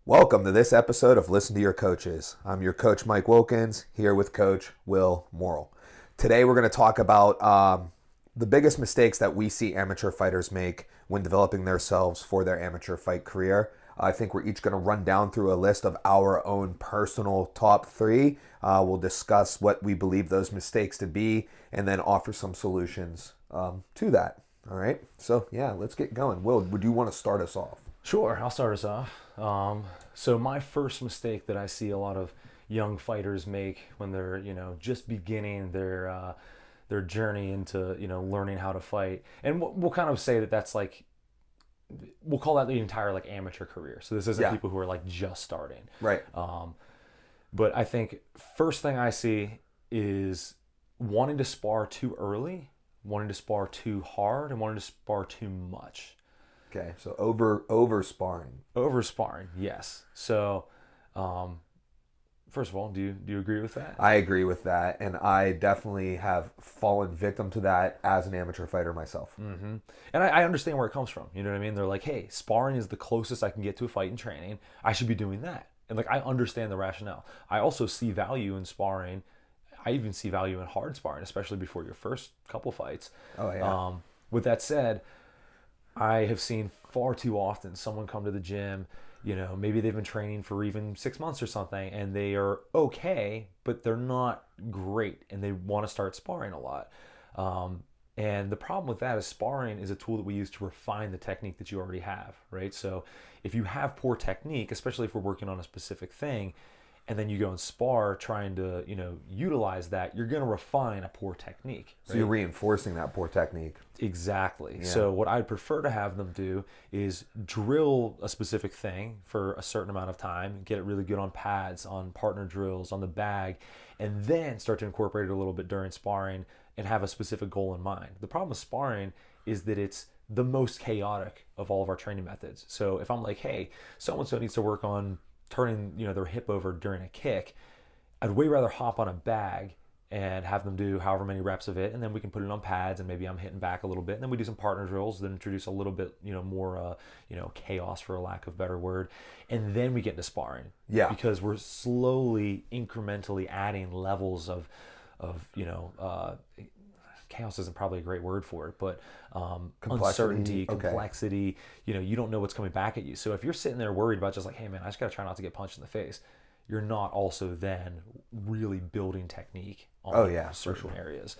Welcome to this episode of Listen to Your Coaches. I'm your coach, Mike Wilkins, here with Coach Will Morrill. Today we're going to talk about the biggest mistakes that we see amateur fighters make when developing themselves for their amateur fight career. I think we're each going to run down through a list of our own personal top three. We'll discuss what we believe those mistakes to be and then offer some solutions to that. All right, so yeah, let's get going. Will, would you want to start us off? Sure, I'll start us off. So my first mistake that I see a lot of young fighters make when they're, just beginning their journey into, learning how to fight, and we'll kind of say that that's like, we'll call that the entire like amateur career. So this isn't people who are like just starting. Right. But I think first thing I see is wanting to spar too early, wanting to spar too hard, and wanting to spar too much. Okay, so over sparring. Over sparring, yes. So, first of all, do you agree with that? I agree with that, and I definitely have fallen victim to that as an amateur fighter myself. Mm-hmm. And I understand where it comes from. You know what I mean? They're like, hey, sparring is the closest I can get to a fight in training. I should be doing that. And like, I understand the rationale. I also see value in sparring. I even see value in hard sparring, especially before your first couple fights. Oh, yeah. With that said, I have seen far too often someone come to the gym, maybe they've been training for even 6 months or something, and they are okay, but they're not great, and they want to start sparring a lot. And the problem with that is sparring is a tool that we use to refine the technique that you already have, right? So if you have poor technique, especially if we're working on a specific thing, and then you go and spar trying to, utilize that, you're going to refine a poor technique. Right? So you're reinforcing that poor technique. Exactly. Yeah. So what I'd prefer to have them do is drill a specific thing for a certain amount of time, get it really good on pads, on partner drills, on the bag, and then start to incorporate it a little bit during sparring and have a specific goal in mind. The problem with sparring is that it's the most chaotic of all of our training methods. So if I'm like, hey, so-and-so needs to work on turning their hip over during a kick, I'd way rather hop on a bag and have them do however many reps of it, and then we can put it on pads, and maybe I'm hitting back a little bit, and then we do some partner drills, then introduce a little bit more chaos, for a lack of a better word, and then we get into sparring. Yeah, because we're slowly incrementally adding levels of chaos isn't probably a great word for it, but uncertainty, complexity. You don't know what's coming back at you. So if you're sitting there worried about just like, hey man, I just got to try not to get punched in the face, you're not also then really building technique on certain areas.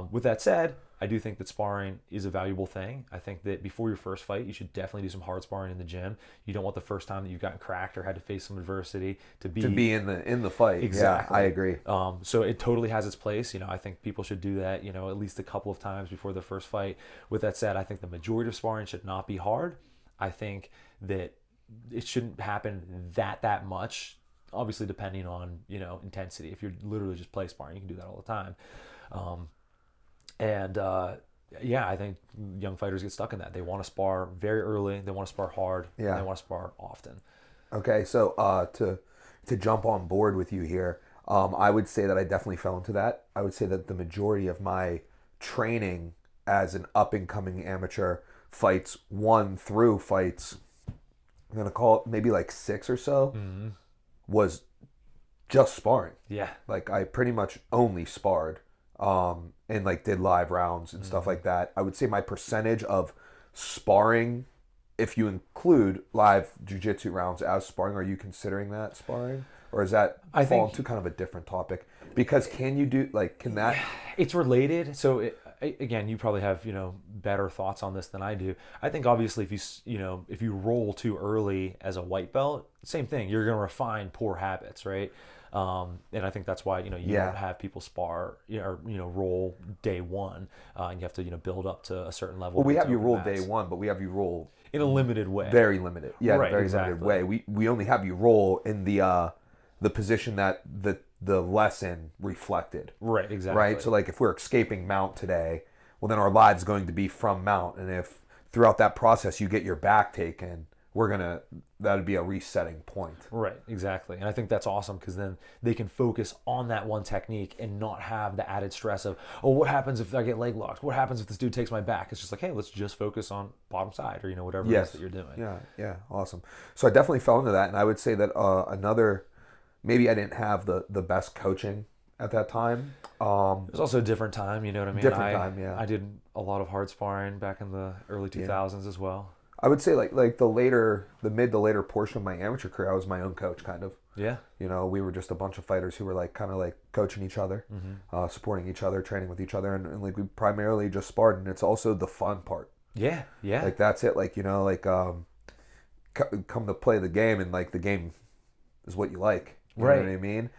With that said, I do think that sparring is a valuable thing. I think that before your first fight, you should definitely do some hard sparring in the gym. You don't want the first time that you've gotten cracked or had to face some adversity to be in the fight. Exactly. Yeah, I agree. So it totally has its place. I think people should do that, at least a couple of times before their first fight. With that said, I think the majority of sparring should not be hard. I think that it shouldn't happen that much. Obviously, depending on intensity. If you're literally just play sparring, you can do that all the time. I think young fighters get stuck in that. They want to spar very early. They want to spar hard. Yeah. And they want to spar often. Okay, so to jump on board with you here, I would say that I definitely fell into that. I would say that the majority of my training as an up-and-coming amateur, fights 1 through fights, I'm going to call it maybe like 6 or so, was just sparring. Yeah. Like I pretty much only sparred and like did live rounds and stuff like that. I would say my percentage of sparring, if you include live jiu-jitsu rounds as sparring, are you considering that sparring? Or is that fall into kind of a different topic? Because can that... It's related. So again, you probably have, better thoughts on this than I do. I think obviously if you roll too early as a white belt, same thing. You're going to refine poor habits, right? And I think that's why, you don't have people spar or, roll day one. And you have to, build up to a certain level. Well, we have you roll day one, but we have you roll in a limited way. Very limited. Yeah, right, very limited way. We only have you roll in the position that the lesson reflected. Right, exactly. Right? So like if we're escaping mount today, well then our live's going to be from mount. And if throughout that process you get your back taken, that'd be a resetting point. Right, exactly. And I think that's awesome because then they can focus on that one technique and not have the added stress of, oh, what happens if I get leg locked? What happens if this dude takes my back? It's just like, hey, let's just focus on bottom side or, whatever it is that you're doing. Yeah, awesome. So I definitely fell into that, and I would say that maybe I didn't have the best coaching at that time. It was also a different time, you know what I mean? Different time, yeah. I did a lot of hard sparring back in the early 2000s as well. I would say like the mid to later portion of my amateur career, I was my own coach, kind of. Yeah. We were just a bunch of fighters who were like kind of like coaching each other, supporting each other, training with each other, and like we primarily just sparred, and it's also the fun part. Yeah, yeah. Like that's it. Like come to play the game, and like the game is what you like. You know what I mean?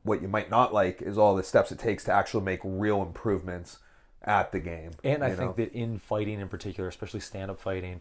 What you might not like is all the steps it takes to actually make real improvements at the game. And I think that in fighting in particular, especially stand-up fighting,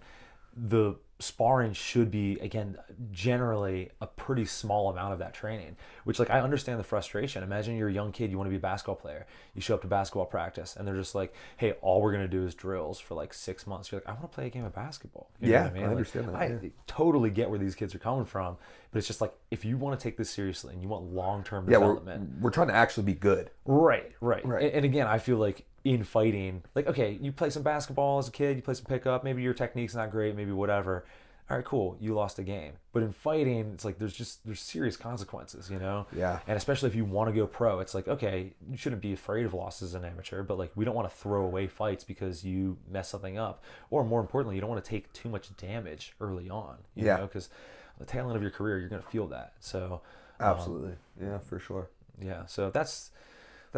the sparring should be, again, generally a pretty small amount of that training, which, like, I understand the frustration. Imagine you're a young kid, you want to be a basketball player. You show up to basketball practice, and they're just like, hey, all we're going to do is drills for, like, 6 months. You're like, I want to play a game of basketball. You know what I mean? I understand that. I totally get where these kids are coming from, but it's just like, if you want to take this seriously and you want long-term development. We're trying to actually be good. Right. And again, I feel like in fighting, like, okay, you play some basketball as a kid, you play some pickup, maybe your technique's not great, maybe whatever. All right, cool, you lost a game. But in fighting, it's like there's serious consequences, Yeah. And especially if you want to go pro, it's like, okay, you shouldn't be afraid of losses as an amateur, but like we don't want to throw away fights because you mess something up. Or more importantly, you don't want to take too much damage early on, you know, because the tail end of your career, you're going to feel that. So absolutely. Yeah, for sure. Yeah, so that's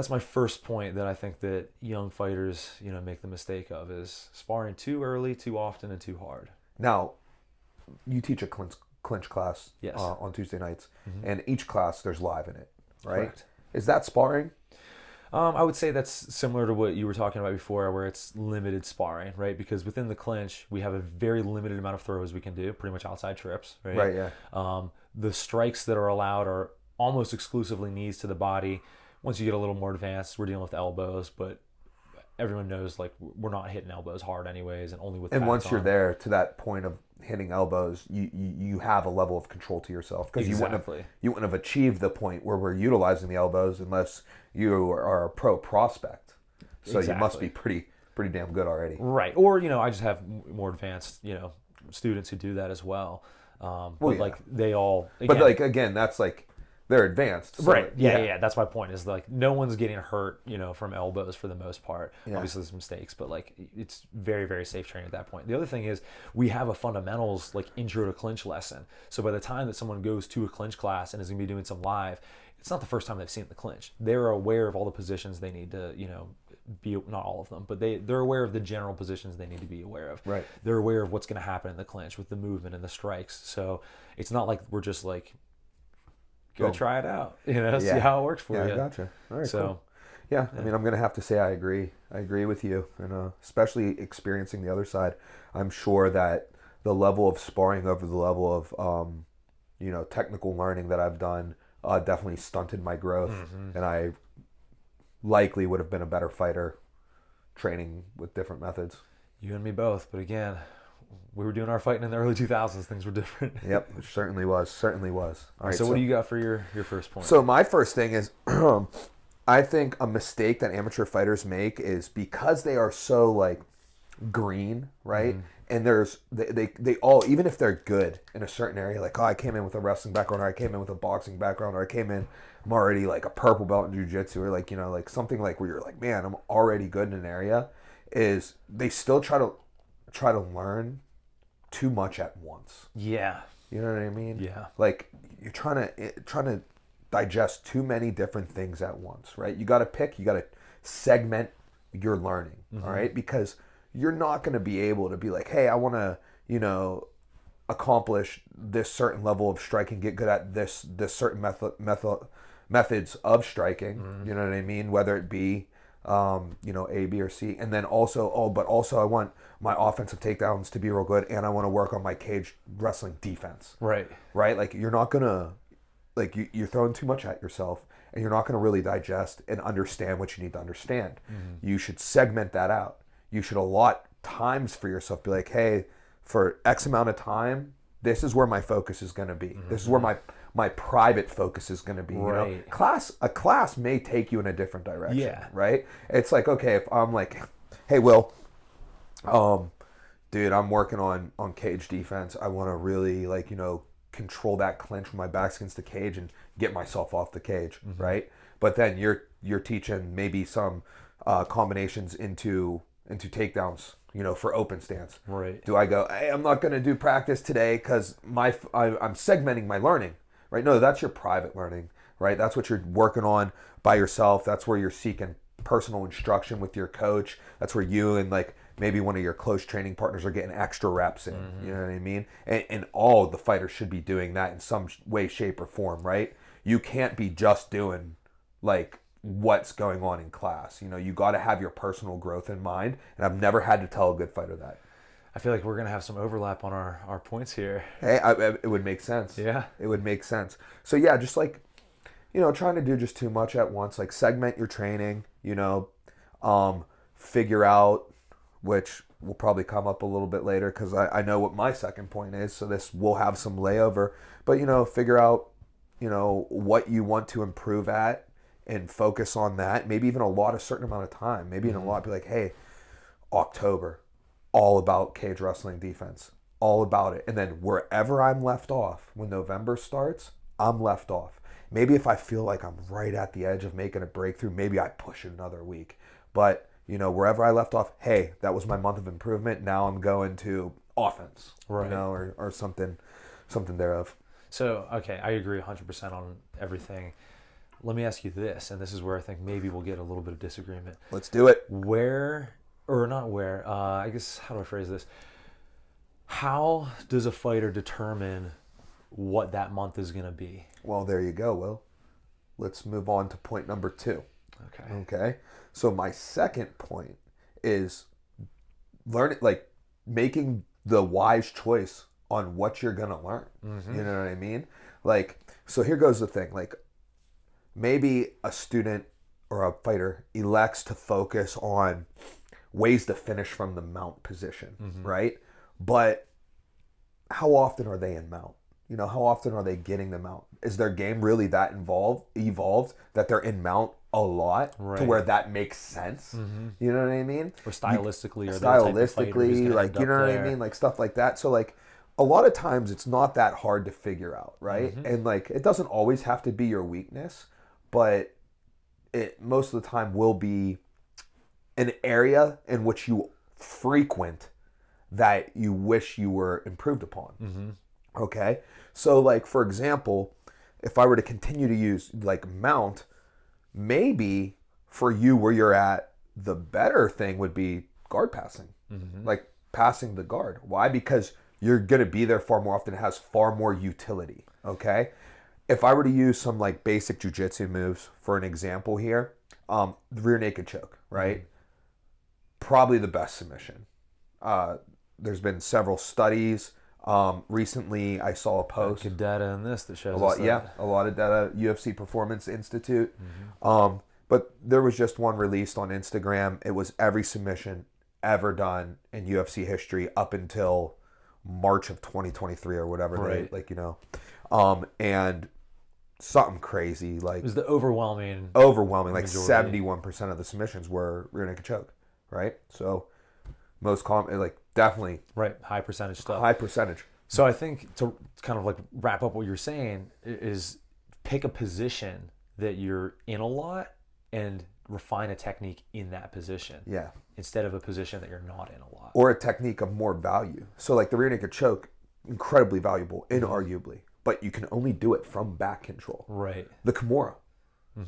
my first point that I think that young fighters, make the mistake of is sparring too early, too often, and too hard. Now, you teach a clinch class on Tuesday nights, and each class there's live in it, right? Correct. Is that sparring? I would say that's similar to what you were talking about before, where it's limited sparring, right? Because within the clinch, we have a very limited amount of throws we can do, pretty much outside trips, right? Right, yeah. The strikes that are allowed are almost exclusively knees to the body. Once you get a little more advanced, we're dealing with elbows, but everyone knows, like, we're not hitting elbows hard anyways, and only with pads once you're on. there to that point of hitting elbows, you have a level of control to yourself, because you wouldn't have achieved the point where we're utilizing the elbows unless you are a pro prospect. So you must be pretty damn good already. Right. Or, I just have more advanced, students who do that as well. Like they all, again, but like, again, that's like, they're advanced. So right. Yeah. That's my point, is like no one's getting hurt, from elbows for the most part. Yeah. Obviously there's mistakes, but like it's very, very safe training at that point. The other thing is we have a fundamentals, like, intro to clinch lesson. So by the time that someone goes to a clinch class and is going to be doing some live, it's not the first time they've seen the clinch. They're aware of all the positions they need to, be, not all of them, but they're aware of the general positions they need to be aware of. Right. They're aware of what's going to happen in the clinch with the movement and the strikes. So it's not like we're just like, go try it out, see how it works for you. Yeah, gotcha. All right, so, cool. Yeah, I mean, I'm going to have to say I agree. I agree with you. And especially experiencing the other side, I'm sure that the level of sparring over the level of, technical learning that I've done definitely stunted my growth. And I likely would have been a better fighter training with different methods. You and me both. But again, we were doing our fighting in the early 2000s. Things were different. Yep, it certainly was. All right, so what do you got for your first point? So my first thing is, I think a mistake that amateur fighters make is because they are so, like, green, right? And they all, even if they're good in a certain area, like, oh, I came in with a wrestling background, or I came in with a boxing background, or I came in, I'm already like a purple belt in jiu-jitsu, or like, like something like where you're like, man, I'm already good in an area, is they still try to learn too much at once. Yeah. You know what I mean? Yeah. Like, you're trying to digest too many different things at once, right? You got to segment your learning, all right? Because you're not going to be able to be like, hey, I want to, accomplish this certain level of striking, get good at this certain methods of striking, you know what I mean? Whether it be, A, B, or C. And then also, I want my offensive takedowns to be real good, and I want to work on my cage wrestling defense. Right. Right? Like, you're not going to, like, you're throwing too much at yourself, and you're not going to really digest and understand what you need to understand. You should segment that out. You should allot times for yourself. Be like, hey, for X amount of time, this is where my focus is going to be. This is where my private focus is going to be. You know, a class may take you in a different direction. Yeah. Right. It's like, okay, if I'm like, hey, Will, dude, I'm working on cage defense. I want to really, like, you know, control that clinch when my back's against the cage and get myself off the cage, right? But then you're teaching maybe some combinations into takedowns, you know, for open stance. Right. Do I go, hey, I'm not going to do practice today because I'm segmenting my learning, right? No, that's your private learning, right? That's what you're working on by yourself. That's where you're seeking personal instruction with your coach. That's where you and, like, maybe one of your close training partners are getting extra reps in. You know what I mean? And all the fighters should be doing that in some way, shape, or form, right? You can't be just doing, like, what's going on in class. You know, you got to have your personal growth in mind. And I've never had to tell a good fighter that. I feel like we're going to have some overlap on our points here. Hey, it would make sense. Yeah. It would make sense. So, yeah, just, like, you know, trying to do just too much at once. Like, segment your training, you know, figure out, which will probably come up a little bit later because I know what my second point is. So this will have some layover. But, you know, figure out, you know, what you want to improve at and focus on that. Maybe even allot a certain amount of time. Maybe in a lot, be like, hey, October, all about cage wrestling defense. All about it. And then wherever I'm left off, when November starts, I'm left off. Maybe if I feel like I'm right at the edge of making a breakthrough, maybe I push it another week. But, you know, wherever I left off, hey, that was my month of improvement. Now I'm going to offense, right? You know, or something thereof. So, okay, I agree 100% on everything. Let me ask you this, and this is where I think maybe we'll get a little bit of disagreement. Let's do it. I guess, how do I phrase this? How does a fighter determine what that month is going to be? Well, there you go, Will. Let's move on to point number 2. Okay. So my second point is making the wise choice on what you're going to learn. You know what I mean? Like, so here goes the thing. Like, maybe a student or a fighter elects to focus on ways to finish from the mount position, right? But how often are they in mount? You know, how often are they getting the mount? Is their game really that evolved that they're in mount a lot to where that makes sense? You know what I mean? Or stylistically, like, you know what I mean? Like, stuff like that. So, like, a lot of times it's not that hard to figure out, right? And, like, it doesn't always have to be your weakness, but it most of the time will be an area in which you frequent that you wish you were improved upon. Okay? So, like, for example, if I were to continue to use, like, mount, maybe for you where you're at, the better thing would be guard passing. Like, passing the guard. Why? Because you're going to be there far more often. It has far more utility. Okay? If I were to use some, like, basic jiu-jitsu moves for an example here, the rear naked choke, right? Probably the best submission. There's been several studies. Recently, I saw a post. Good data in this that shows a lot. us that. Yeah, a lot of data. UFC Performance Institute. But there was just one released on Instagram. It was every submission ever done in UFC history up until March of 2023 or whatever. Right. They, like, you know, and something crazy. Like, it was the overwhelming, like majority. 71% of the submissions were rear naked choke. Right. So most common, like, definitely high percentage stuff. High percentage. So I think to kind of, like, wrap up what you're saying is pick a position that you're in a lot and refine a technique in that position. Yeah. Instead of a position that you're not in a lot. Or a technique of more value. So, like, the rear naked choke, incredibly valuable, inarguably, but you can only do it from back control. Right. The Kimura,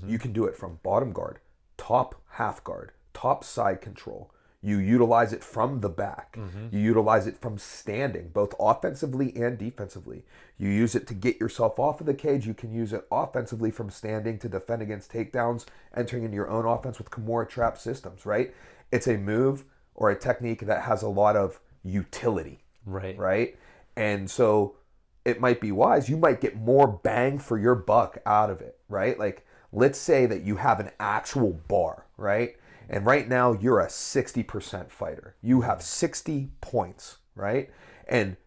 you can do it from bottom guard, top half guard, top side control. You utilize it from the back. You utilize it from standing, both offensively and defensively. You use it to get yourself off of the cage. You can use it offensively from standing to defend against takedowns, entering into your own offense with Kimura trap systems, right? It's a move or a technique that has a lot of utility, right? And so it might be wise. You might get more bang for your buck out of it, right? Like, let's say that you have an actual bar, right? And right now you're a 60% fighter. You have 60 points, right? And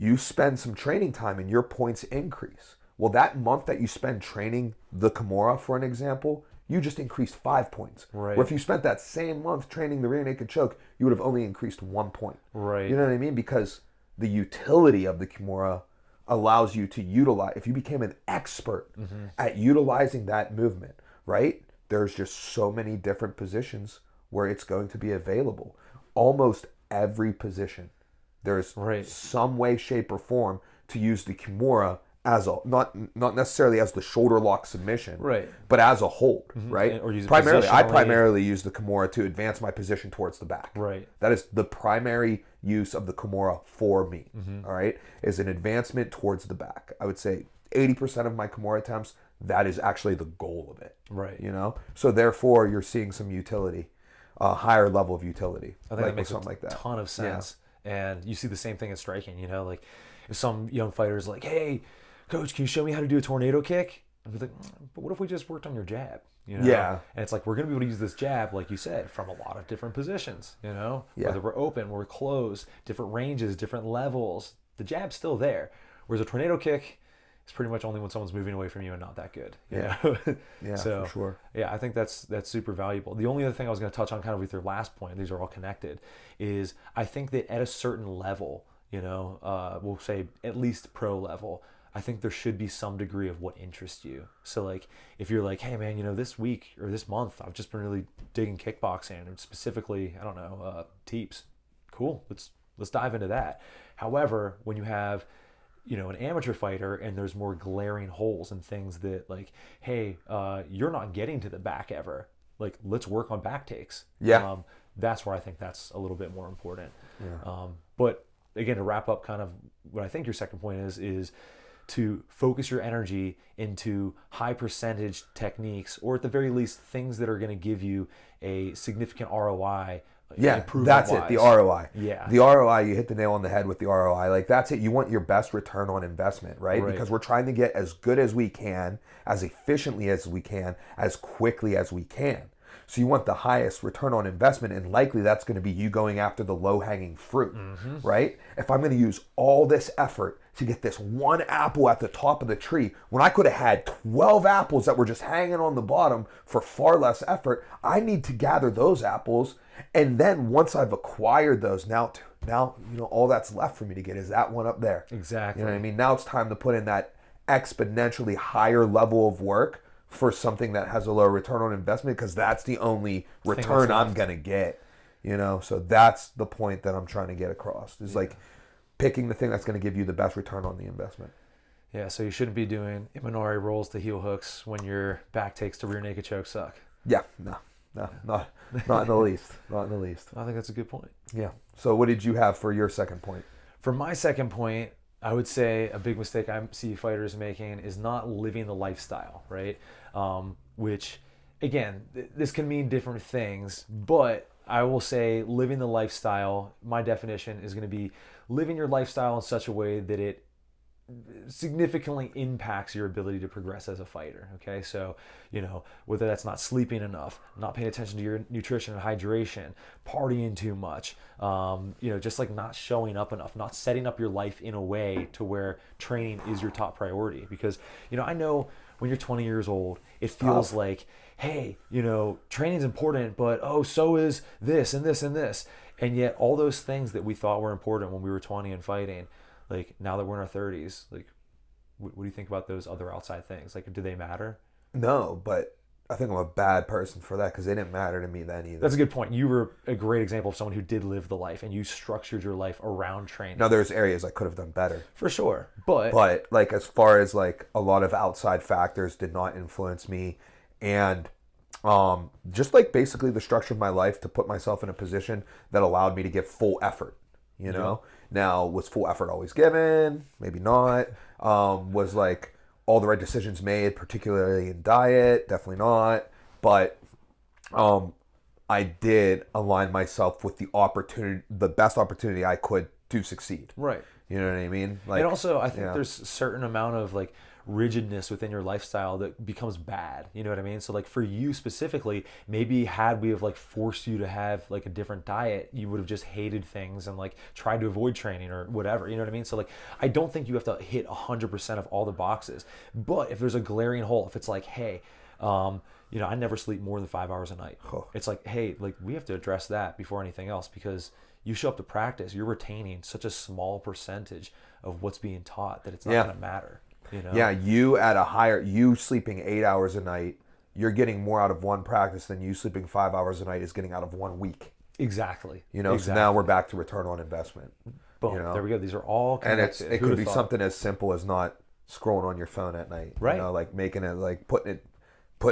You spend some training time and your points increase. Well, that month that you spend training the Kimura, for an example, you just increased 5 points. Right. Where if you spent that same month training the rear naked choke, you would have only increased 1 point. Right. You know what I mean? Because the utility of the Kimura allows you to utilize, if you became an expert at utilizing that movement, right? There's just so many different positions where it's going to be available. Almost every position, there's some way, shape, or form to use the Kimura as a not necessarily as the shoulder lock submission, but as a hold, right? Or use primarily, I primarily use the Kimura to advance my position towards the back. Right. That is the primary use of the Kimura for me. All right, is an advancement towards the back. I would say 80% of my Kimura attempts, that is actually the goal of it. Right. You know, so therefore you're seeing some utility, a higher level of utility. I think that makes something like that. Ton of sense. Yeah. And you see the same thing in striking. You know, like if some young fighter is like, "Hey, coach, can you show me how to do a tornado kick?" I'd be like, "But what if we just worked on your jab?" You know? Yeah. And it's like we're gonna be able to use this jab, like you said, from a lot of different positions. You know, whether we're open, we're closed, different ranges, different levels. The jab's still there. Whereas a tornado kick, it's pretty much only when someone's moving away from you and not that good. You know? Yeah, so, for sure. Yeah, I think that's super valuable. The only other thing I was going to touch on kind of with your last point, these are all connected, is I think that at a certain level, you know, we'll say at least pro level, I think there should be some degree of what interests you. So like if you're like, hey man, you know, this week or this month, I've just been really digging kickboxing and specifically, I don't know, teeps. Cool. Let's dive into that. However, when you have, you know, an amateur fighter and there's more glaring holes and things that like, hey, you're not getting to the back ever. Like, let's work on back takes. Yeah. That's where I think that's a little bit more important. Yeah. But again, to wrap up kind of what I think your second point is to focus your energy into high percentage techniques, or at the very least, things that are going to give you a significant ROI. Yeah, that's it. The ROI. Yeah. The ROI, you hit the nail on the head with the ROI. Like, that's it. You want your best return on investment, right? Because we're trying to get as good as we can, as efficiently as we can, as quickly as we can. So you want the highest return on investment, and likely that's going to be you going after the low-hanging fruit, right? If I'm going to use all this effort to get this one apple at the top of the tree, when I could have had 12 apples that were just hanging on the bottom for far less effort, I need to gather those apples, and then once I've acquired those, now you know, all that's left for me to get is that one up there. Exactly. You know what I mean? Now it's time to put in that exponentially higher level of work for something that has a low return on investment, because that's the only return I'm going to get, you know? So that's the point that I'm trying to get across. Is like picking the thing that's going to give you the best return on the investment. Yeah, so you shouldn't be doing Imanari rolls to heel hooks when your back takes to rear naked choke suck. Yeah, no, not in the least. Not in the least. I think that's a good point. Yeah. So what did you have for your second point? For my second point, I would say a big mistake I see fighters making is not living the lifestyle, right? Which, again, this can mean different things, but I will say living the lifestyle, my definition is going to be living your lifestyle in such a way that it significantly impacts your ability to progress as a fighter. Okay, so you know, whether that's not sleeping enough, not paying attention to your nutrition and hydration, partying too much, you know, just like not showing up enough, not setting up your life in a way to where training is your top priority. Because you know, I know when you're 20 years old, it feels like, hey, you know, training's important, but oh, so is this and this and this. And yet all those things that we thought were important when we were 20 and fighting, like now that we're in our 30s, like what do you think about those other outside things? Like, do they matter? No, but I think I'm a bad person for that, because they didn't matter to me then either. That's a good point. You were a great example of someone who did live the life, and you structured your life around training. Now there's areas I could have done better. For sure. But like, as far as like a lot of outside factors did not influence me, and just like basically the structure of my life to put myself in a position that allowed me to give full effort, you know? Now, was full effort always given? Maybe not. Was like all the right decisions made, particularly in diet? Definitely not. But I did align myself with the opportunity, the best opportunity I could to succeed. Right. You know what I mean? Like, And also, I think yeah. there's a certain amount of like rigidness within your lifestyle that becomes bad. You know what I mean? So like for you specifically, maybe had we have like forced you to have like a different diet, you would have just hated things and like tried to avoid training or whatever. You know what I mean? So like I don't think you have to hit 100% of all the boxes. But if there's a glaring hole, if it's like, hey, I never sleep more than 5 hours a night. It's like, hey, like we have to address that before anything else, because you show up to practice, you're retaining such a small percentage of what's being taught that it's not going to matter. Yeah, you sleeping 8 hours a night, you're getting more out of one practice than you sleeping 5 hours a night is getting out of 1 week. Exactly. So now we're back to return on investment. Boom. There we go. These are all connected. And it could be something as simple as not scrolling on your phone at night. Right. Like making it, like putting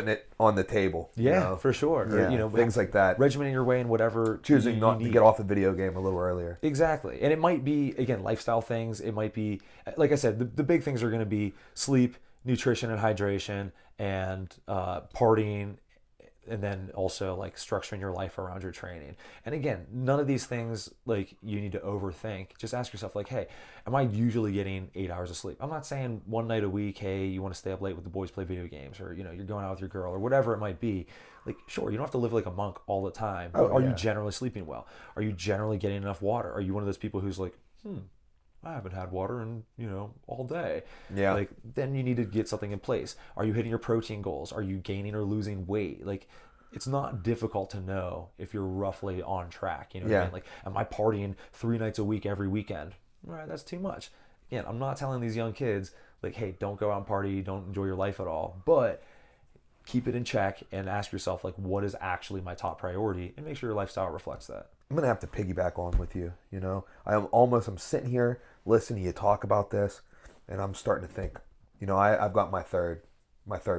it on the table. Yeah, for sure. Yeah, Or, things like that. Regimenting your way in whatever. Choosing not to get off the video game a little earlier. Exactly. And it might be, again, lifestyle things. It might be, like I said, the big things are going to be sleep, nutrition and hydration, and partying, and then also like structuring your life around your training. And again, none of these things like you need to overthink. Just ask yourself like, hey, am I usually getting 8 hours of sleep? I'm not saying one night a week, hey, you want to stay up late with the boys, play video games, or you're going out with your girl or whatever it might be. Like, sure, you don't have to live like a monk all the time. But are you generally sleeping well? Are you generally getting enough water? Are you one of those people who's like, I haven't had water in, all day. Yeah. Like, then you need to get something in place. Are you hitting your protein goals? Are you gaining or losing weight? Like, it's not difficult to know if you're roughly on track. You know what I mean? Like, am I partying 3 nights a week every weekend? All right, that's too much. Again, I'm not telling these young kids, like, hey, don't go out and party, don't enjoy your life at all. But keep it in check and ask yourself, like, what is actually my top priority? And make sure your lifestyle reflects that. I'm going to have to piggyback on with you, I'm sitting here listening to you talk about this, and I'm starting to think, I've got my third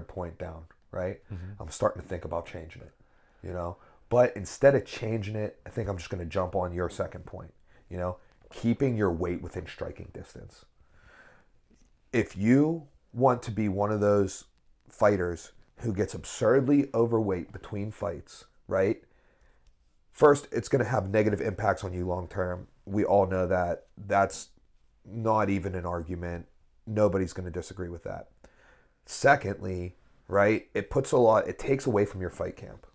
point down, right? I'm starting to think about changing it, But instead of changing it, I think I'm just going to jump on your second point, keeping your weight within striking distance. If you want to be one of those fighters who gets absurdly overweight between fights, right? First, it's going to have negative impacts on you long term. We all know that. That's not even an argument. Nobody's going to disagree with that. Secondly, right, it takes away from your fight camp.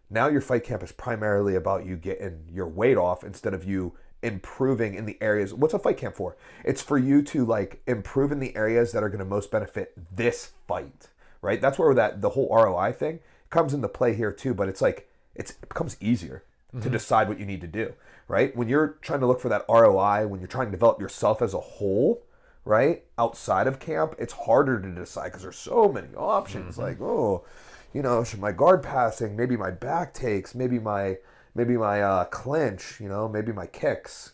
Now your fight camp is primarily about you getting your weight off instead of you improving in the areas. What's a fight camp for? It's for you to like improve in the areas that are going to most benefit this fight, right? That's where the whole ROI thing comes into play here too, but it's like, it becomes easier to decide what you need to do, right? When you're trying to look for that ROI, when you're trying to develop yourself as a whole, right, outside of camp, it's harder to decide because there's so many options. Like, should my guard passing, maybe my back takes, maybe my clinch, maybe my kicks,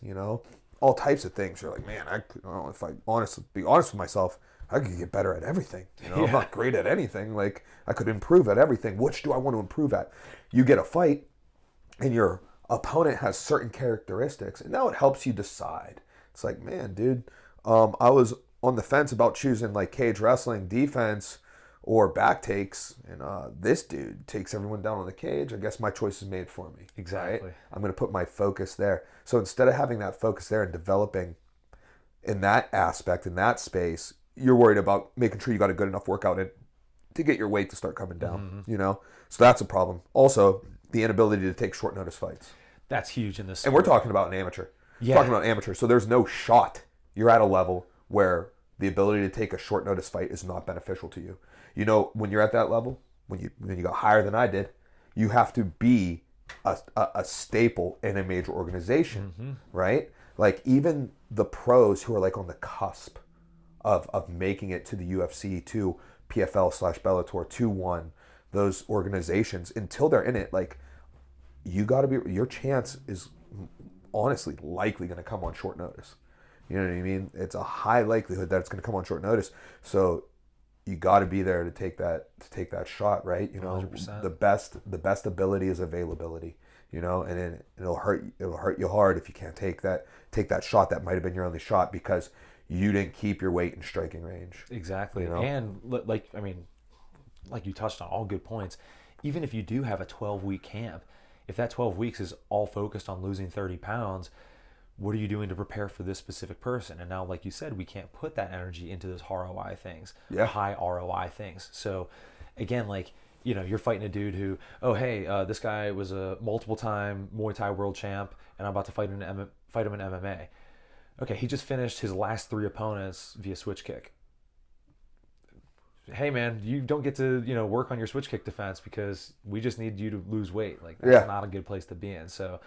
all types of things. You're like, man, if I be honest with myself, I could get better at everything. I'm not great at anything. Like, I could improve at everything. Which do I want to improve at? You get a fight, and your opponent has certain characteristics, and now it helps you decide. It's like, man, dude, I was on the fence about choosing like cage wrestling defense or back takes, and this dude takes everyone down on the cage. I guess my choice is made for me. Exactly. Right? I'm going to put my focus there. So instead of having that focus there and developing in that aspect, in that space, you're worried about making sure you got a good enough workout in to get your weight to start coming down, So that's a problem. Also, the inability to take short notice fights. That's huge in this sport. And we're talking about an amateur. Yeah. We're talking about amateur. So there's no shot. You're at a level where the ability to take a short notice fight is not beneficial to you. When you're at that level, when you got higher than I did, you have to be a staple in a major organization, right? Like even the pros who are like on the cusp of making it to the UFC, to PFL/Bellator, to ONE, those organizations, until they're in it, like your chance is honestly likely going to come on short notice. You know what I mean? It's a high likelihood that it's going to come on short notice. So you got to be there to take that shot, right? 100%. The best ability is availability. And then it'll hurt you hard if you can't take that shot that might have been your only shot because you didn't keep your weight in striking range. Exactly. And like you touched on, all good points. Even if you do have a 12-week camp, if that 12 weeks is all focused on losing 30 pounds, what are you doing to prepare for this specific person? And now, like you said, we can't put that energy into those ROI things, high ROI things. So again, like, you know, you're fighting a dude who, oh, hey, this guy was a multiple time Muay Thai world champ and I'm about to fight him in MMA. Okay, he just finished his last 3 opponents via switch kick. Hey man, you don't get to, you know, work on your switch kick defense because we just need you to lose weight. Like, that's not a good place to be in. So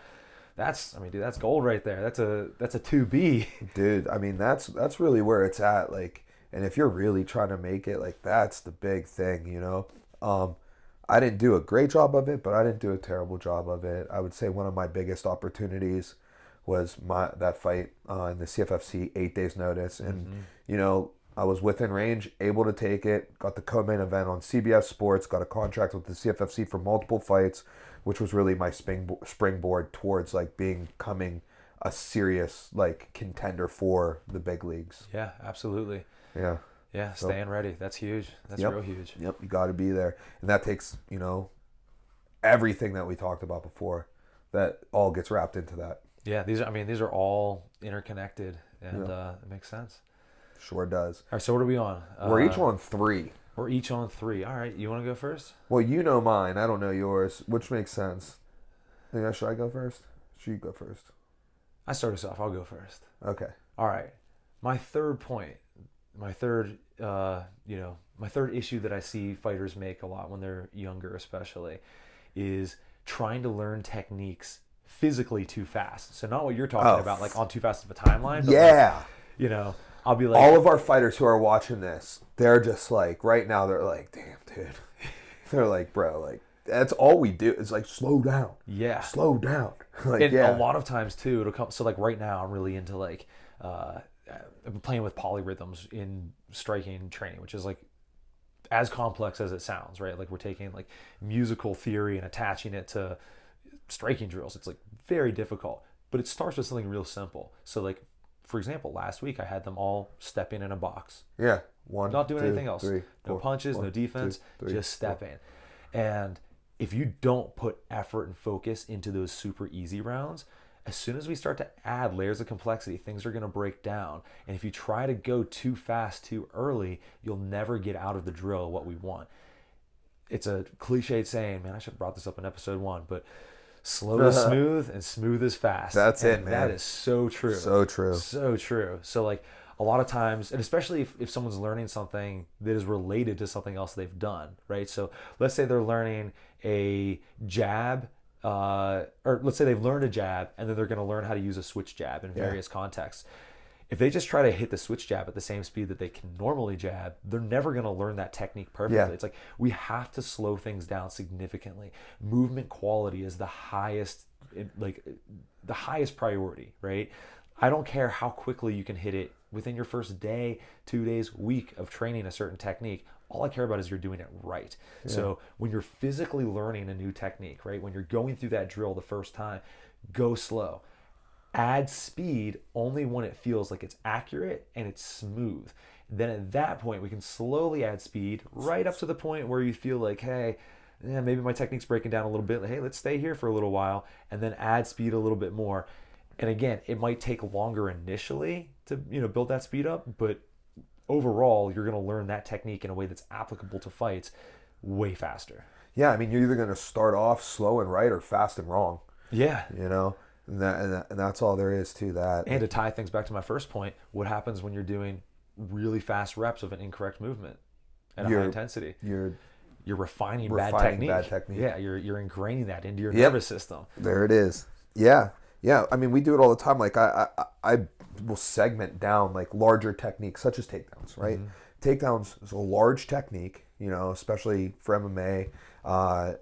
that's, I mean, dude, that's gold right there. That's a 2B. Dude, I mean, that's really where it's at. Like, and if you're really trying to make it, like, that's the big thing, you know. I didn't do a great job of it, but I didn't do a terrible job of it. I would say one of my biggest opportunities was that fight in the CFFC, 8 days notice, and you know, I was within range, able to take it, got the co-main event on CBS Sports, got a contract with the CFFC for multiple fights, which was really my springboard towards like becoming a serious like contender for the big leagues. Yeah, absolutely. Yeah. Yeah, staying ready. That's huge. That's real huge. Yep, you got to be there. And that takes, you know, everything that we talked about before. That all gets wrapped into that. Yeah, these are all interconnected, and it makes sense. Sure does. All right, so what are we on? We're each on 3. We're each on 3. All right, you want to go first? Well, you know mine. I don't know yours, which makes sense. Should I go first? Should you go first? I start us off. I'll go first. Okay. All right. My third point, my third issue that I see fighters make a lot when they're younger, especially, is trying to learn techniques physically too fast. So not what you're talking about, like on too fast of a timeline. But like, you know, I'll be like, all of our fighters who are watching this, they're just like, right now, they're like, damn, dude. They're like, bro, like, that's all we do. It's like, slow down. Yeah. Slow down. Like, and a lot of times too, it'll come. So like right now, I'm really into like, I'm playing with polyrhythms in striking training, which is like as complex as it sounds, right? Like we're taking like musical theory and attaching it to striking drills. It's like very difficult, but it starts with something real simple. So like, for example, last week I had them all stepping in a box. Yeah. Not doing anything else. 3, 4, no punches, no defense, 2, 3, just stepping. And if you don't put effort and focus into those super easy rounds, as soon as we start to add layers of complexity, things are going to break down. And if you try to go too fast, too early, you'll never get out of the drill what we want. It's a cliched saying, man, I should have brought this up in episode 1, but slow is smooth and smooth is fast. That's it, man. That is so true. So true. So true. So like a lot of times, and especially if someone's learning something that is related to something else they've done, right? So let's say they're learning a jab, or let's say they've learned a jab and then they're going to learn how to use a switch jab in various contexts. If they just try to hit the switch jab at the same speed that they can normally jab, they're never going to learn that technique perfectly. Yeah. It's like we have to slow things down significantly. Movement quality is the highest priority, right? I don't care how quickly you can hit it within your first day, 2 days, week of training a certain technique. All I care about is you're doing it right. Yeah. So when you're physically learning a new technique, right? When you're going through that drill the first time, go slow. Add speed only when it feels like it's accurate and it's smooth. Then at that point, we can slowly add speed right up to the point where you feel like, hey, maybe my technique's breaking down a little bit. Hey, let's stay here for a little while, and then add speed a little bit more. And again, it might take longer initially to build that speed up, but overall, you're going to learn that technique in a way that's applicable to fights way faster. Yeah, I mean, you're either going to start off slow and right or fast and wrong. Yeah. And that's all there is to that. And to tie things back to my first point, what happens when you're doing really fast reps of an incorrect movement at a high intensity? You're refining bad technique. Yeah, you're ingraining that into your nervous system. There it is. Yeah. Yeah, I mean, we do it all the time. Like I will segment down like larger techniques such as takedowns, right? Mm-hmm. Takedowns is a large technique, especially for MMA.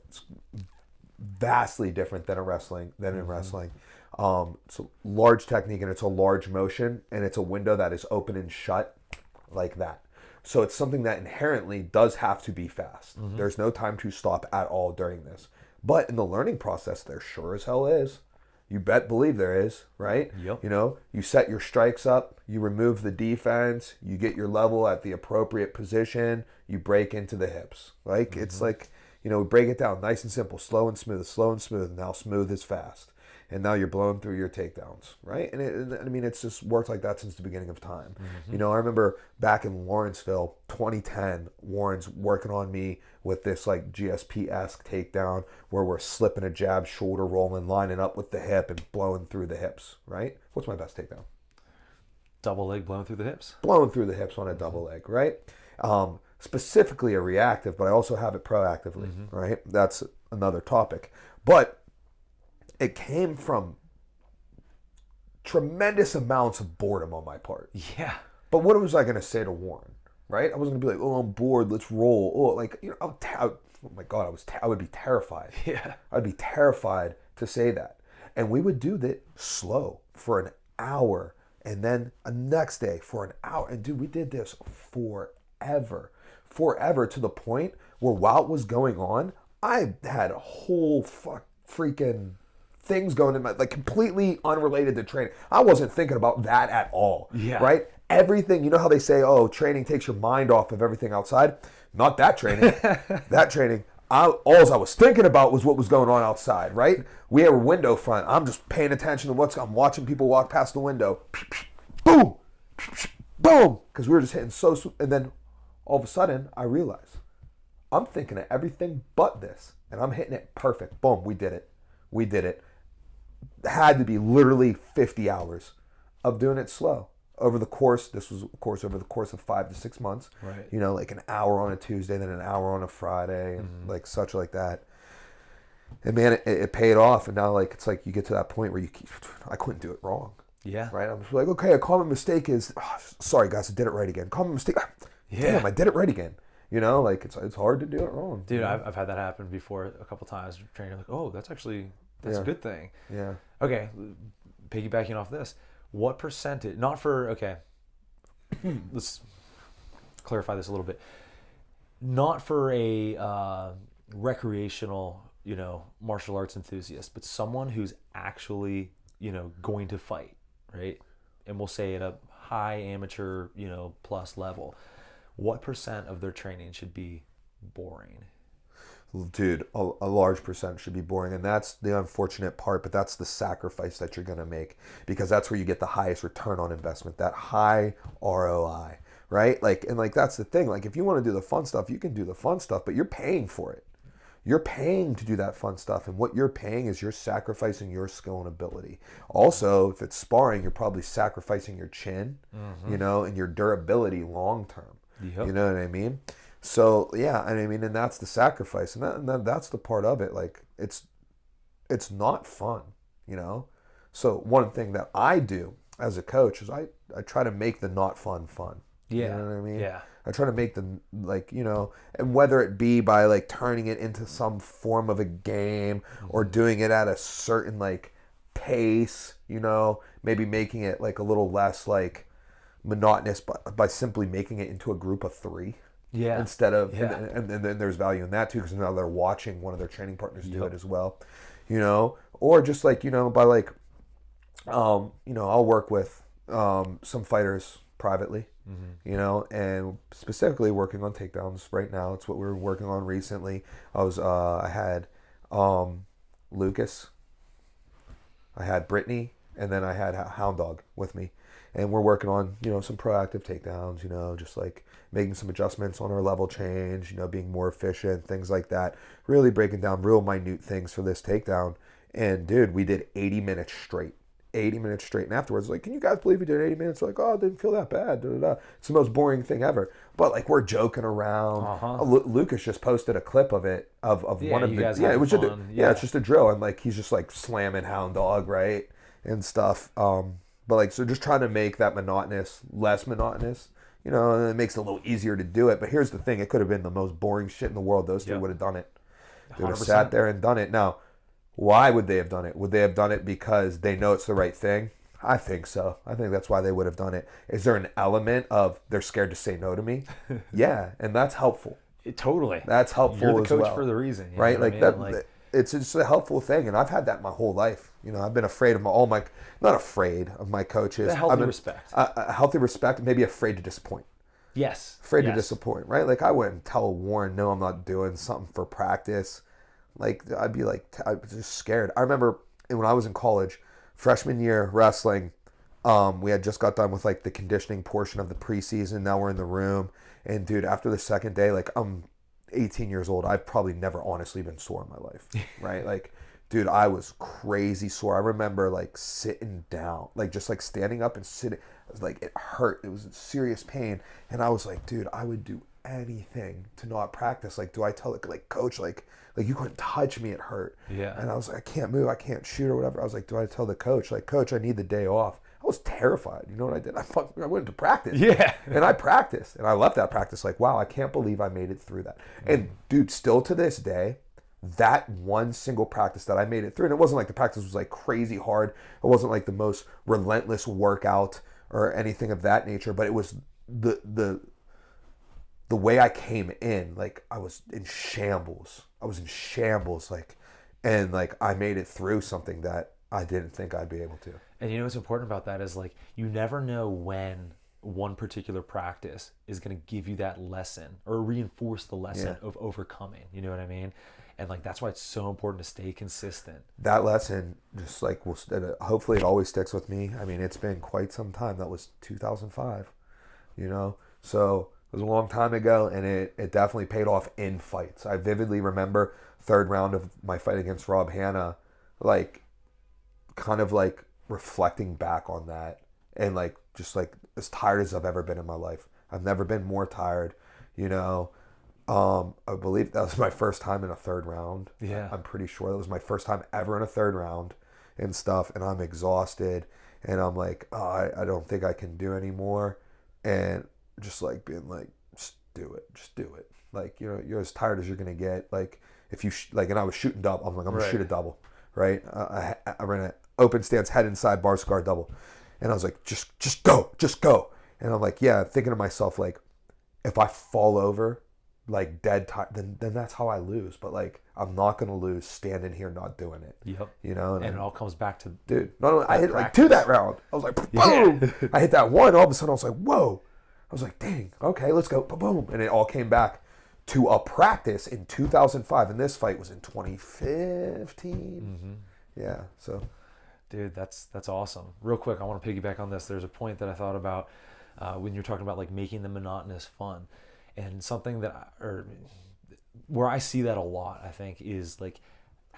It's vastly different than in wrestling. It's a large technique and it's a large motion and it's a window that is open and shut like that. So it's something that inherently does have to be fast. Mm-hmm. There's no time to stop at all during this. But in the learning process, there sure as hell is. You believe there is, right? Yep. You set your strikes up, you remove the defense, you get your level at the appropriate position, you break into the hips. Like, it's like, we break it down nice and simple, slow and smooth, now smooth is fast. and now you're blowing through your takedowns, right? And I mean, it's just worked like that since the beginning of time. You know, I remember back in Lawrenceville, 2010, Warren's working on me with this like GSP-esque takedown where we're slipping a jab, shoulder rolling, lining up with the hip and blowing through the hips, right? What's my best takedown? Double leg blowing through the hips. Blowing through the hips on a double leg, right? Specifically a reactive, but I also have it proactively, right? That's another topic. But it came from tremendous amounts of boredom on my part. Yeah. But what was I going to say to Warren, right? I wasn't going to be like, oh, I'm bored, let's roll. Oh, like, you know, oh my God, I would be terrified. Yeah. I'd be terrified to say that. And we would do that slow for an hour and then a next day for an hour. And dude, we did this forever to the point where while it was going on, I had a whole freaking things going in my, like completely unrelated to training. I wasn't thinking about that at all. Yeah. Right? Everything, you know how they say, oh, training takes your mind off of everything outside? Not that training. That training, all I was thinking about was what was going on outside, right? We have a window front. I'm just paying attention to I'm watching people walk past the window. Boom! Boom! Because we were just hitting and then all of a sudden, I realize I'm thinking of everything but this, and I'm hitting it perfect. Boom, we did it. We did it. It had to be literally 50 hours of doing it slow. Over the course, this was, of course, over the course of 5 to 6 months. Right. You know, like an hour on a Tuesday, then an hour on a Friday, and like such like that. And man, it paid off. And now, like, it's like you get to that point where I couldn't do it wrong. Yeah. Right? I'm just like, okay, a common mistake is, sorry guys, I did it right again. Common mistake, damn, I did it right again. You know, like it's hard to do it wrong. Dude, I've had that happen before a couple times. Training like, oh, that's a good thing. Yeah. Okay, piggybacking off this, what percentage? Not for okay. Let's clarify this a little bit. Not for a recreational, you know, martial arts enthusiast, but someone who's actually, you know, going to fight, right? And we'll say at a high amateur, you know, plus level. What percent of their training should be boring? Dude, a large percent should be boring, and that's the unfortunate part, but that's the sacrifice that you're going to make, because that's where you get the highest return on investment, that high ROI, right? Like, and like that's the thing. Like, if you want to do the fun stuff, you can do the fun stuff, but you're paying for it. You're paying to do that fun stuff, and what you're paying is you're sacrificing your skill and ability. Also, if it's sparring, you're probably sacrificing your chin, you know, and your durability long term. Yep. You know what I mean? So yeah, I mean, and that's the sacrifice, and that's the part of it. Like, it's not fun, you know. So one thing that I do as a coach is I try to make the not fun fun. Yeah. You know what I mean? Yeah. I try to make them, like, you know, and whether it be by like turning it into some form of a game or doing it at a certain like pace, you know, maybe making it like a little less like monotonous by simply making it into a group of 3. Yeah. Instead of, Yeah. and then there's value in that too, because now they're watching one of their training partners do it as well, you know, or just like, you know, by like, you know, I'll work with some fighters privately, you know, and specifically working on takedowns right now. It's what we were working on recently. I had Lucas, I had Brittany, and then I had Hound Dog with me. And we're working on, you know, some proactive takedowns, you know, just like making some adjustments on our level change, you know, being more efficient, things like that. Really breaking down real minute things for this takedown. And dude, we did 80 minutes straight. 80 minutes straight. And afterwards, like, can you guys believe we did 80 minutes? Like, oh, it didn't feel that bad. Da, da, da. It's the most boring thing ever. But like, we're joking around. Lucas just posted a clip of it of one of the it was just it's just a drill, and like he's just like slamming Hound Dog, right, and stuff. But like, so just trying to make that monotonous less monotonous, you know, and it makes it a little easier to do it. But here's the thing: it could have been the most boring shit in the world. Those 3 would have done it. They would have sat there and done it. Now, why would they have done it? Would they have done it because they know it's the right thing? I think so. I think that's why they would have done it. Is there an element of they're scared to say no to me? Yeah, and that's helpful. Totally. That's helpful. You're the coach as well, for the reason, right? Like that. Like, it's just a helpful thing, and I've had that my whole life. You know, I've been afraid of not afraid of my coaches. A healthy respect. A healthy respect, maybe afraid to disappoint. Yes. Afraid to disappoint, right? Like, I wouldn't tell Warren, no, I'm not doing something for practice. Like, I'd be like, I was just scared. I remember And when I was in college, freshman year wrestling, we had just got done with like the conditioning portion of the preseason. Now we're in the room, and dude, after the second day, like I'm 18 years old. I've probably never honestly been sore in my life, right? Like, dude, I was crazy sore. I remember like sitting down, like just like standing up and sitting. It was like it hurt. It was serious pain, and I was like, dude, I would do anything to not practice. Like, do I tell like coach like you couldn't touch me, it hurt. Yeah. And I was like, I can't move, I can't shoot or whatever. I was like, do I tell the coach, like, coach, I need the day off? I was terrified. You know what I did? I went to practice. Yeah. And I practiced. And I left that practice like, wow, I can't believe I made it through that. And dude, still to this day, that one single practice that I made it through, and it wasn't like the practice was like crazy hard. It wasn't like the most relentless workout or anything of that nature, but it was the way I came in, like I was in shambles. Like, and like I made it through something that I didn't think I'd be able to. And you know what's important about that is like you never know when one particular practice is going to give you that lesson or reinforce the lesson of overcoming. You know what I mean? And like that's why it's so important to stay consistent. That lesson just like hopefully it always sticks with me. I mean, it's been quite some time. That was 2005, you know? So it was a long time ago, and it definitely paid off in fights. I vividly remember third round of my fight against Rob Hanna, like kind of like reflecting back on that and like just like as tired as I've ever been in my life. I've never been more tired, you know. I believe that was my first time in a third round. Yeah. I'm pretty sure that was my first time ever in a third round and stuff, and I'm exhausted and I'm like, oh, I don't think I can do anymore. And just like being like, just do it. Like, you know, you're as tired as you're gonna get. Like if you like, and I was shooting double. I'm like, I'm gonna shoot a double, right? I ran an open stance head inside bar scar double, and I was like, just go. And I'm like, yeah, thinking to myself like, if I fall over, like dead tired, then that's how I lose. But like, I'm not gonna lose standing here not doing it. Yep. You know, and it all comes back to dude. Not only I hit like two that round. I was like, boom. Yeah. I hit that one. All of a sudden, I was like, whoa. I was like, dang, okay, let's go, boom. And it all came back to a practice in 2005. And this fight was in 2015. Mm-hmm. Yeah, so. Dude, that's awesome. Real quick, I want to piggyback on this. There's a point that I thought about when you're talking about like making the monotonous fun. And something where I see that a lot, I think, is like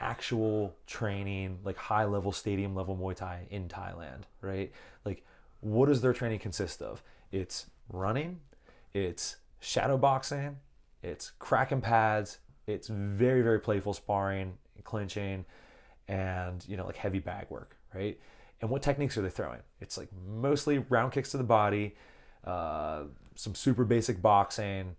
actual training, like high level, stadium level Muay Thai in Thailand, right? Like, what does their training consist of? It's running, it's shadow boxing, it's cracking pads, it's very, very playful sparring, clinching, and, you know, like heavy bag work, right? And what techniques are they throwing? It's like mostly round kicks to the body, some super basic boxing,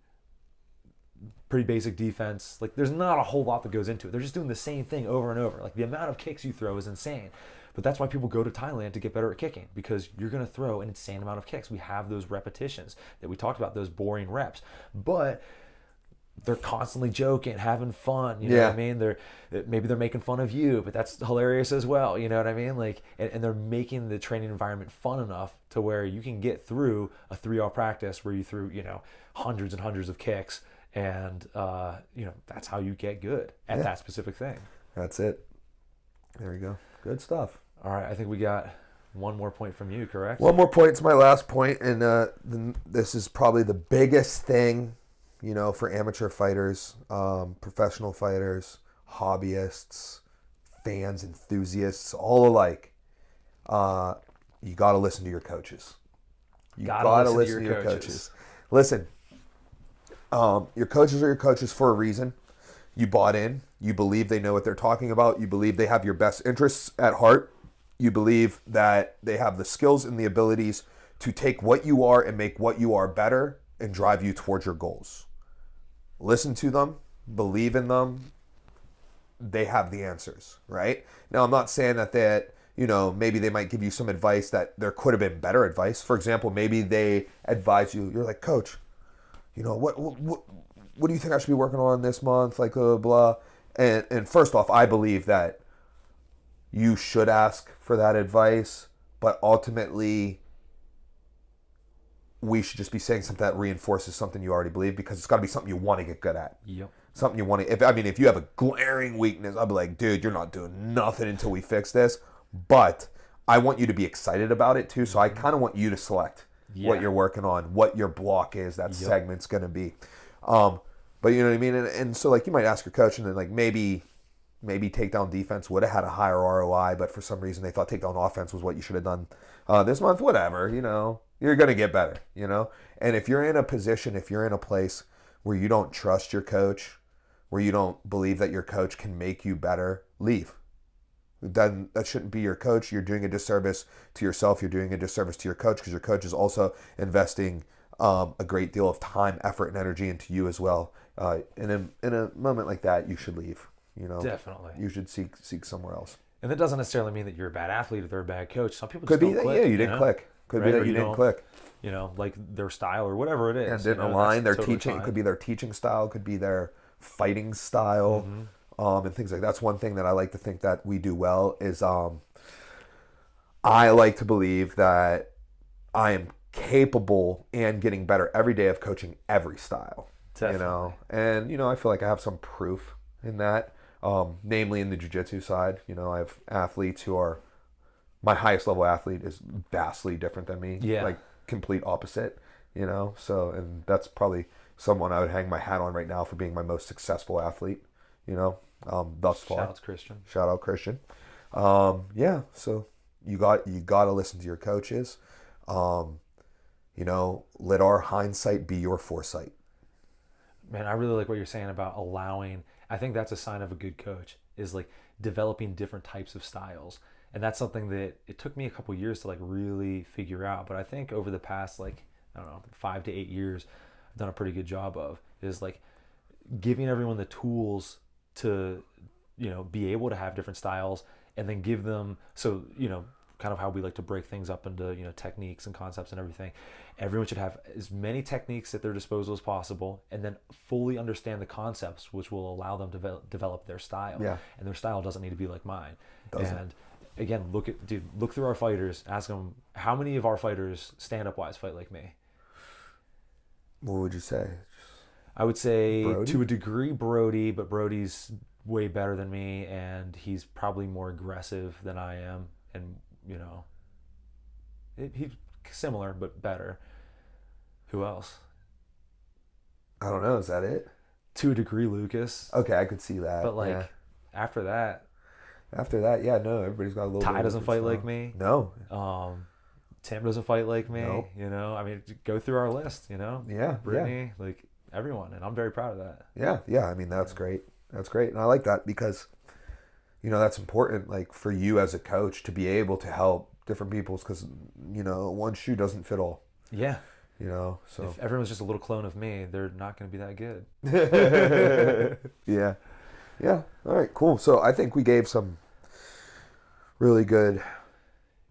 pretty basic defense. Like there's not a whole lot that goes into it. They're just doing the same thing over and over. Like the amount of kicks you throw is insane. But that's why people go to Thailand to get better at kicking, because you're going to throw an insane amount of kicks. We have those repetitions that we talked about, those boring reps. But they're constantly joking, having fun. You know what I mean? Maybe they're making fun of you, but that's hilarious as well. You know what I mean? Like, and they're making the training environment fun enough to where you can get through a 3-hour practice where you threw, you know, hundreds and hundreds of kicks, and you know, that's how you get good at that specific thing. That's it. There you go. Good stuff. All right, I think we got one more point from you, correct? One more point. It's my last point, and this is probably the biggest thing, you know, for amateur fighters, professional fighters, hobbyists, fans, enthusiasts, all alike. You got to listen to your coaches. You got to listen to your coaches. Listen, your coaches are your coaches for a reason. You bought in. You believe they know what they're talking about. You believe they have your best interests at heart. You believe that they have the skills and the abilities to take what you are and make what you are better and drive you towards your goals. Listen to them, believe in them. They have the answers, right? Now, I'm not saying that you know, maybe they might give you some advice that there could have been better advice. For example, maybe they advise you, you're like, coach, you know, what do you think I should be working on this month? Like, blah. And first off, I believe that you should ask for that advice, but ultimately we should just be saying something that reinforces something you already believe, because it's got to be something you want to get good at. Yep. something you want to. If you have a glaring weakness, I'll be like, dude, you're not doing nothing until we fix this. But I want you to be excited about it too. So I kind of want you to select what you're working on, what your block is, that segment's going to be. But you know what I mean? And so like you might ask your coach, and then like maybe takedown defense would have had a higher ROI, but for some reason they thought takedown offense was what you should have done this month. Whatever, you're going to get better, And if you're in a position, if you're in a place where you don't trust your coach, where you don't believe that your coach can make you better, leave. Then that shouldn't be your coach. You're doing a disservice to yourself. You're doing a disservice to your coach, because your coach is also investing a great deal of time, effort, and energy into you as well. In a moment like that, you should leave. Definitely. You should seek somewhere else. And that doesn't necessarily mean that you're a bad athlete or they're a bad coach. Some people could just be don't that click, you didn't click. Could be that you didn't click. Like their style or whatever it is. And didn't align. Their totally teaching fine. could be their teaching style, could be their fighting style, and things like that. That's one thing that I like to think that we do well is I like to believe that I am capable and getting better every day of coaching every style. Definitely. And I feel like I have some proof in that. Namely in the jiu-jitsu side. I have athletes who are, my highest level athlete is vastly different than me. Yeah. Like complete opposite, so, and that's probably someone I would hang my hat on right now for being my most successful athlete, thus far. Shout out to Christian. Shout out Christian. Yeah. So you got to listen to your coaches. Let our hindsight be your foresight. Man, I really like what you're saying about allowing. I think that's a sign of a good coach, is like developing different types of styles. And that's something that it took me a couple years to like really figure out. But I think over the past 5 to 8 years, I've done a pretty good job of, is like giving everyone the tools to, be able to have different styles, and then give them, so, kind of how we like to break things up into, techniques and concepts and everything. Everyone should have as many techniques at their disposal as possible, and then fully understand the concepts, which will allow them to develop their style. Yeah. And their style doesn't need to be like mine. Doesn't. And again, look through our fighters, ask them, how many of our fighters stand-up wise fight like me? What would you say? I would say Brody? to a degree Brody, but Brody's way better than me, and he's probably more aggressive than I am, and he's similar but better. Who else? I don't know. Is that it? To a degree Lucas. Okay, I could see that. But after that, yeah, no, everybody's got a little. Ty bit doesn't of fight style. like me. No. Tim doesn't fight like me. Nope. Go through our list. Yeah. Brittany, like everyone, and I'm very proud of that. Yeah. That's great. That's great, and I like that because, that's important. Like for you as a coach to be able to help different people's, because one shoe doesn't fit all. Yeah. So if everyone's just a little clone of me, they're not going to be that good. Yeah. All right, cool. So I think we gave some really good,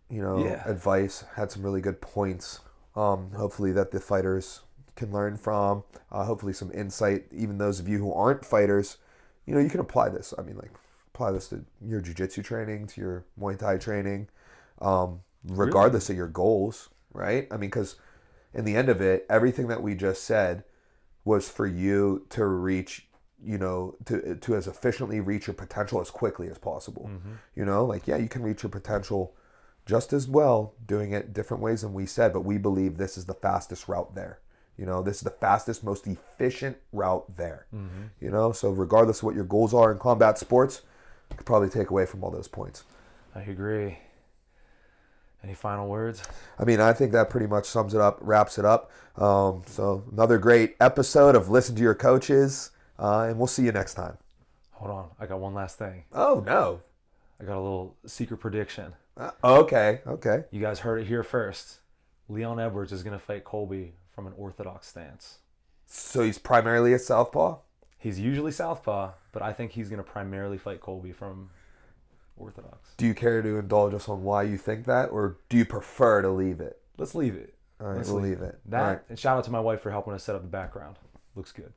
advice, had some really good points. Hopefully that the fighters can learn from. Hopefully some insight. Even those of you who aren't fighters, you can apply this. Apply this to your jiu-jitsu training, to your Muay Thai training, regardless of your goals, right? Because in the end of it, everything that we just said was for you to reach, to as efficiently reach your potential as quickly as possible. Mm-hmm. You can reach your potential just as well doing it different ways than we said, but we believe this is the fastest route there. This is the fastest, most efficient route there. Mm-hmm. So regardless of what your goals are in combat sports, you could probably take away from all those points. I agree. Any final words? I think that pretty much sums it up, wraps it up. So another great episode of Listen to Your Coaches, and we'll see you next time. Hold on. I got one last thing. Oh, no. I got a little secret prediction. Okay. You guys heard it here first. Leon Edwards is going to fight Colby from an orthodox stance. So he's primarily a southpaw? He's usually southpaw, but I think he's going to primarily fight Colby from orthodox. Do you care to indulge us on why you think that, or do you prefer to leave it? Let's leave it. All right, we'll leave it. That, All right. and shout out to my wife for helping us set up the background. Looks good.